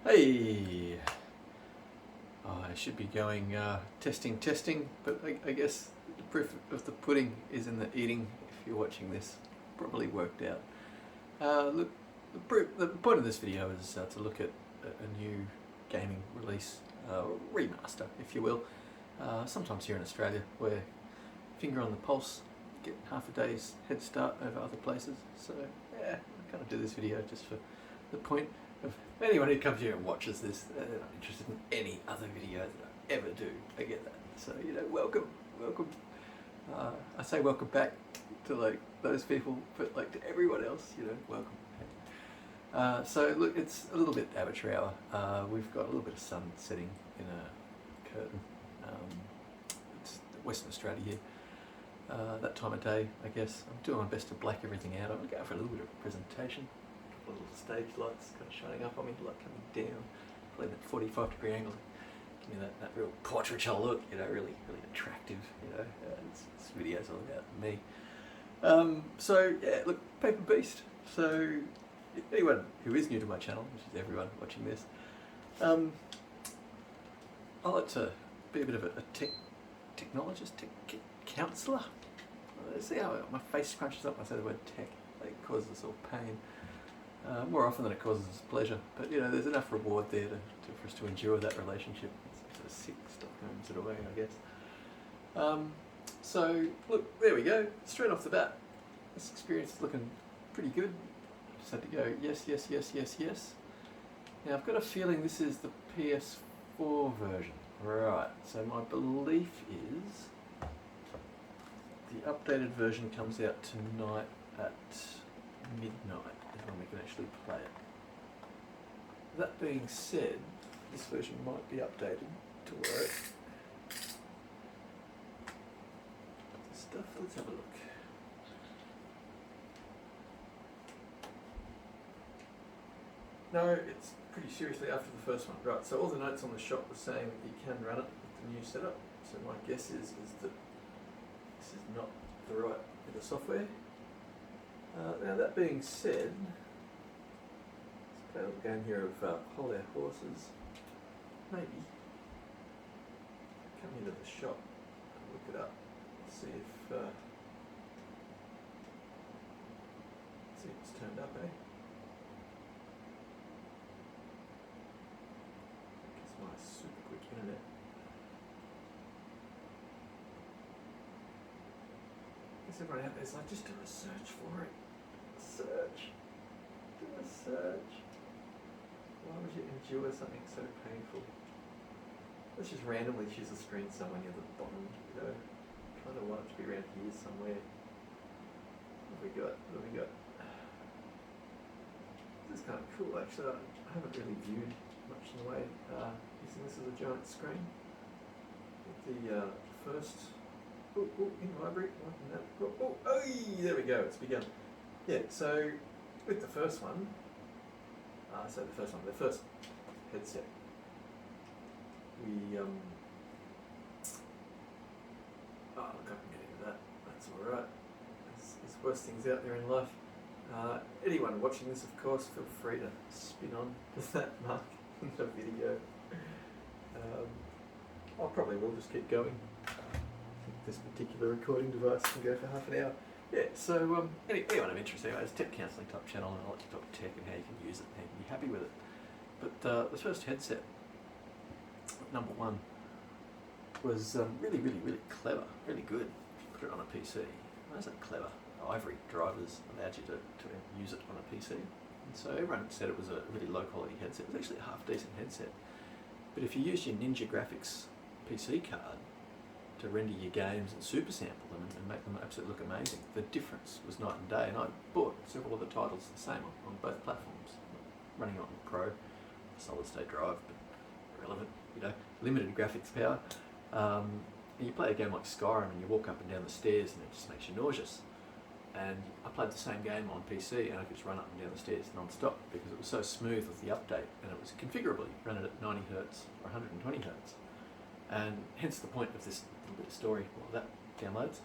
Hey, I should be going testing, but I guess the proof of the pudding is in the eating. If you're watching this, probably worked out. Look, the point of this video is to look at a new gaming release, remaster, if you will. Sometimes here in Australia, we're finger on the pulse, get half a day's head start over other places. So yeah, I kind of do this video just for the point of anyone who comes here and watches this, they're not interested in any other video that I ever do. I get that. So, welcome. I say welcome back to like those people, but like to everyone else, welcome. So look, it's a little bit amateur hour. We've got a little bit of sun setting in a curtain. It's Western Australia here. That time of day, I guess. I'm doing my best to black everything out. I'm going for a little bit of a presentation. Little stage lights kind of shining up on me, light coming down, probably that 45-degree angle. Give me that real portraiture look, really attractive. This video's all about me. So yeah, look, Paper Beast. So anyone who is new to my channel, which is everyone watching this, I like to be a bit of a technologist, tech counsellor. See how my face crunches up when I say the word tech? It causes us all pain. More often than it causes us pleasure, but there's enough reward there for us to endure that relationship. It's sort of sick Stockholm sort of way, I guess. So look, there we go. Straight off the bat, this experience is looking pretty good. Just had to go yes. Now I've got a feeling this is the PS4 version, right? So my belief is the updated version comes out tonight at midnight. When we can actually play it. That being said, this version might be updated to work. Let's have a look. No, it's pretty seriously after the first one. Right, so all the notes on the shop were saying that you can run it with the new setup. So my guess is that this is not the right bit of software. Now that being said, let's play a little game here of Hold Our Horses. Maybe come into the shop and look it up, see if it's turned up, eh? It's my super quick internet. Everyone out there's like, just do a search for it. Do a search. Why would you endure something so painful? Let's just randomly choose a screen somewhere near the bottom, Kind of want it to be around here somewhere. What have we got? This is kind of cool actually. I haven't really viewed much in the way using this as a giant screen. The first... in library. There we go, it's begun. Yeah, so with the first one, the first headset, we, I can get into that, that's alright. There's worse things out there in life. Anyone watching this, of course, feel free to spin on that mark in the video. I probably will just keep going. This particular recording device can go for half an hour. Yeah, so anyone I'm interested in, it's a tech counselling type channel, and I like to talk tech and how you can use it and how you can be happy with it. But the first headset, number one, was really clever, really good if you put it on a PC. Why is that clever? Ivory drivers allowed you to use it on a PC. And so everyone said it was a really low quality headset. It was actually a half decent headset. But if you used your Ninja Graphics PC card to render your games and super sample them and make them absolutely look amazing, the difference was night and day. And I bought several of the titles the same on both platforms, running on Pro, solid state drive, but irrelevant, limited graphics power. And you play a game like Skyrim and you walk up and down the stairs and it just makes you nauseous. And I played the same game on PC and I could just run up and down the stairs non-stop because it was so smooth with the update, and it was configurable. You run it at 90 Hz or 120 Hz. And hence the point of this little bit of story, while that downloads,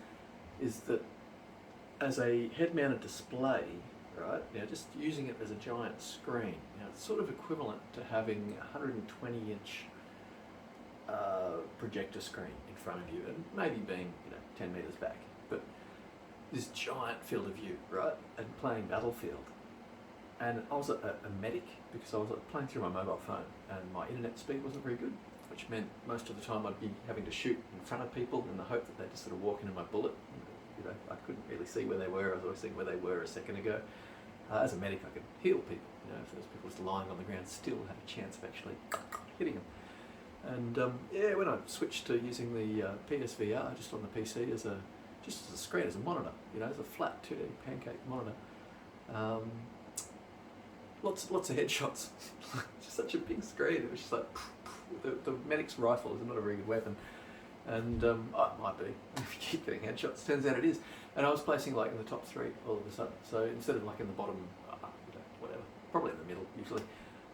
is that as a head-mounted display, right? Now, just using it as a giant screen, it's sort of equivalent to having a 120-inch projector screen in front of you, and maybe being 10 meters back, but this giant field of view, right? And playing Battlefield, and I was a medic because I was playing through my mobile phone, and my internet speed wasn't very good, which meant most of the time I'd be having to shoot in front of people in the hope that they'd just sort of walk into my bullet. I couldn't really see where they were. I was always seeing where they were a second ago. As a medic, I could heal people. If there was people just lying on the ground, still had a chance of actually hitting them. And when I switched to using the PSVR just on the PC as a screen, as a monitor, as a flat 2D pancake monitor, lots of headshots. Just such a big screen. It was just like the medic's rifle is not a very good weapon. And it might be if you keep getting headshots. Turns out it is. And I was placing in the top 3 all of a sudden. So instead of in the bottom, whatever, probably in the middle usually.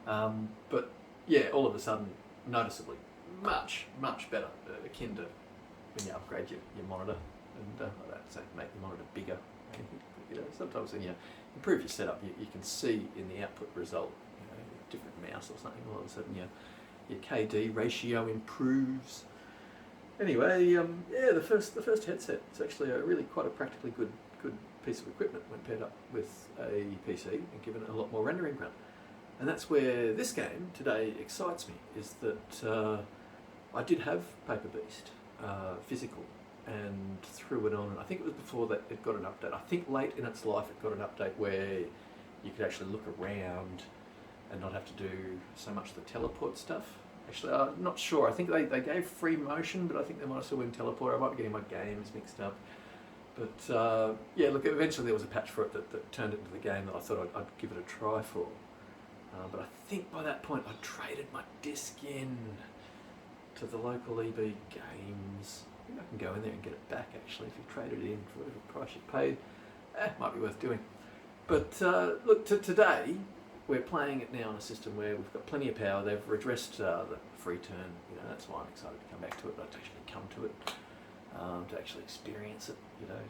But yeah, all of a sudden, noticeably, much better, akin to when you upgrade your monitor. And I don't say make your monitor bigger. Sometimes when you improve your setup, you can see in the output result, different mouse or something. All of a sudden, your KD ratio improves. Anyway, the first headset, it's actually quite a practically good piece of equipment when paired up with a PC and given it a lot more rendering run. And that's where this game today excites me, is that I did have Paper Beast physical and threw it on, and I think it was before that it got an update. I think late in its life it got an update where you could actually look around and not have to do so much the teleport stuff. Actually, I'm not sure. I think they gave free motion, but I think they might have still been teleport. I might be getting my games mixed up. But yeah, look, eventually there was a patch for it that turned it into the game that I thought I'd give it a try for. But I think by that point I traded my disc in to the local EB Games. I think I can go in there and get it back actually if you traded it in for whatever price you paid. Might be worth doing. But look, today we're playing it now on a system where we've got plenty of power. They've redressed the free turn. That's why I'm excited to come back to it, not to actually come to it, to actually experience it.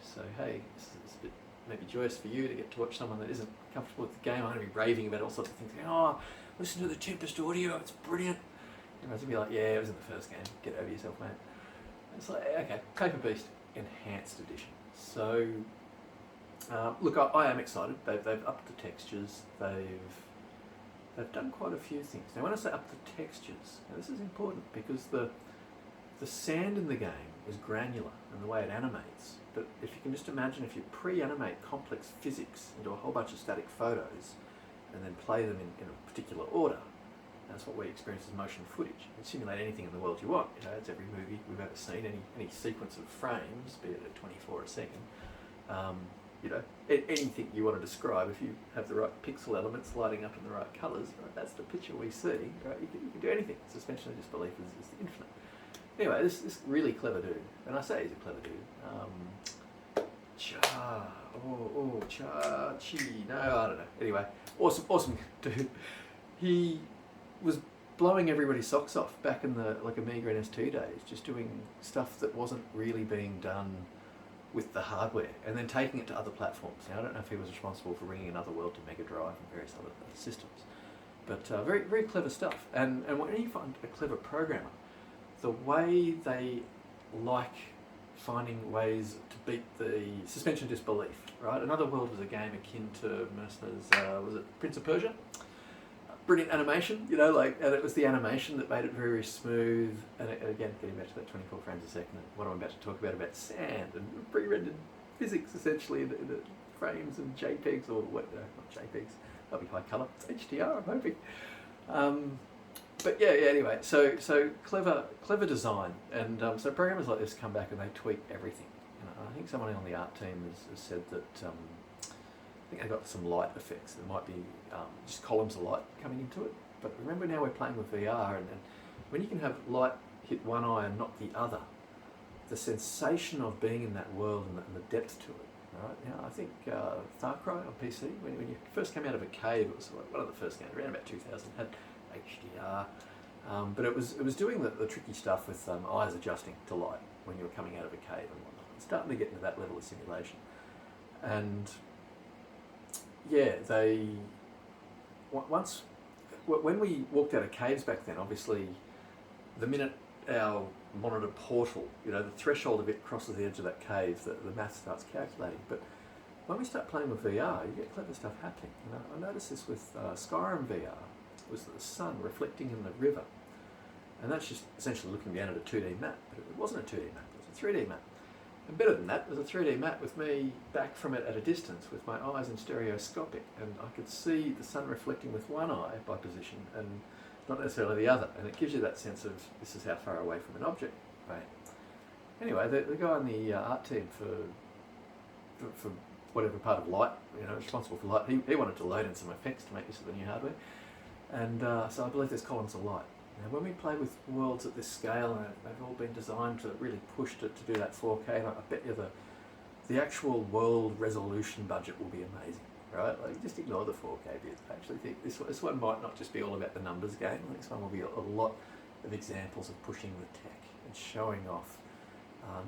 So hey, it's a bit maybe joyous for you to get to watch someone that isn't comfortable with the game. I'm going to be raving about all sorts of things. Oh, listen to the Tempest audio, it's brilliant. Everyone's going to be like, yeah, it was in the first game. Get over yourself, mate. It's like, okay, Paper Beast Enhanced Edition. So, look, I am excited. They've upped the textures. They've done quite a few things. Now, when I say up the textures, now this is important because the sand in the game is granular in the way it animates. But if you can just imagine, if you pre-animate complex physics into a whole bunch of static photos and then play them in a particular order, that's what we experience as motion footage. You can simulate anything in the world you want. It's every movie we've ever seen, any sequence of frames, be it at 24 a second. Anything you want to describe, if you have the right pixel elements lighting up in the right colours, right, that's the picture we see. Right, you can do anything. Suspension of disbelief is the infinite. Anyway, this really clever dude, and I say he's a clever dude. No, I don't know. Anyway, awesome dude. He was blowing everybody's socks off back in the Amiga and ST days, just doing stuff that wasn't really being done with the hardware, and then taking it to other platforms. Now, I don't know if he was responsible for bringing Another World to Mega Drive and various other systems, but very clever stuff. And when you find a clever programmer, the way they like finding ways to beat the suspension of disbelief, right? Another World was a game akin to Mercenaries, was it Prince of Persia? Brilliant animation, and it was the animation that made it very smooth. And again, getting back to that 24 frames a second, what I'm about to talk about sand and pre-rendered physics essentially in the frames and JPEGs, or what? Not JPEGs. That'll be high color. It's HDR, I'm hoping. But yeah. Anyway, so clever design, and so programmers like this come back and they tweak everything. I think someone on the art team has said that. I think I got some light effects. There might be just columns of light coming into it. But remember, now we're playing with VR, and when you can have light hit one eye and not the other, the sensation of being in that world and the depth to it. Right? Now, I think Far Cry on PC, when you first came out of a cave, it was one of the first games, around about 2000, had HDR. But it was doing the tricky stuff with eyes adjusting to light when you were coming out of a cave and whatnot. It's starting to get into that level of simulation. And yeah, they once when we walked out of caves back then, obviously, the minute our monitor portal, the threshold of it crosses the edge of that cave, the math starts calculating. But when we start playing with VR, you get clever stuff happening. I noticed this with Skyrim VR. It was the sun reflecting in the river, and that's just essentially looking down at a 2D map. But it wasn't a 2D map; it was a 3D map. And better than that, it was a 3D map with me back from it at a distance, with my eyes in stereoscopic, and I could see the sun reflecting with one eye by position, and not necessarily the other, and it gives you that sense of this is how far away from an object. Right. Anyway, the guy on the art team for whatever part of light, responsible for light, he wanted to load in some effects to make use of the new hardware, and so I believe there's columns of light. Now, when we play with worlds at this scale, they've all been designed to really push to do that 4K, and I bet you the actual world resolution budget will be amazing. Right? Like, just ignore the 4K bit. I actually think this one might not just be all about the numbers game. This one will be a lot of examples of pushing the tech and showing off.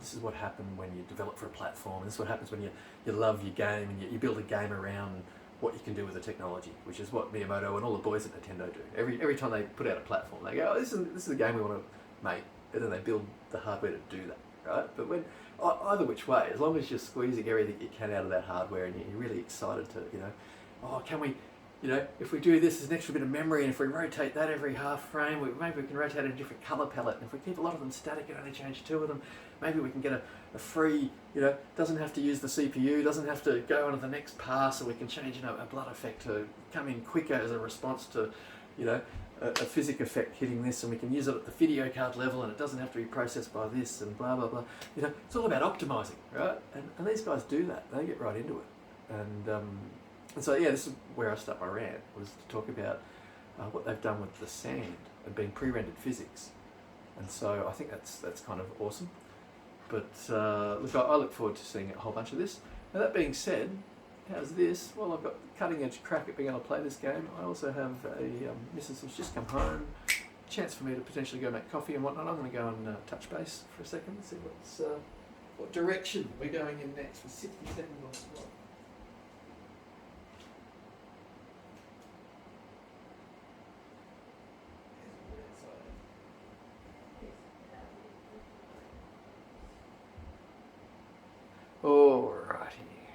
This is what happened when you develop for a platform. This is what happens when you love your game and you build a game around what you can do with the technology, which is what Miyamoto and all the boys at Nintendo do. Every time they put out a platform, they go, "Oh, this is a game we want to make," and then they build the hardware to do that. Right? But when either which way, as long as you're squeezing everything you can out of that hardware and you're really excited to, can we, if we do this, there's an extra bit of memory, and if we rotate that every half frame, maybe we can rotate it in a different colour palette, and if we keep a lot of them static and only change 2 of them, maybe we can get a free, doesn't have to use the CPU, doesn't have to go on to the next pass, or we can change, a blood effect to come in quicker as a response to, a physic effect hitting this, and we can use it at the video card level, and it doesn't have to be processed by this, and blah blah blah. It's all about optimizing, right? And these guys do that. They get right into it. And so yeah, this is where I start my rant, was to talk about what they've done with the sand and being pre-rendered physics. And so I think that's kind of awesome. But look, I look forward to seeing a whole bunch of this. Now, that being said, how's this? Well, I've got cutting edge crack at being able to play this game. I also have a missus who's just come home. Chance for me to potentially go make coffee and whatnot. I'm going to go and touch base for a second and see what direction we're going in next for 60 seconds or so. Alrighty.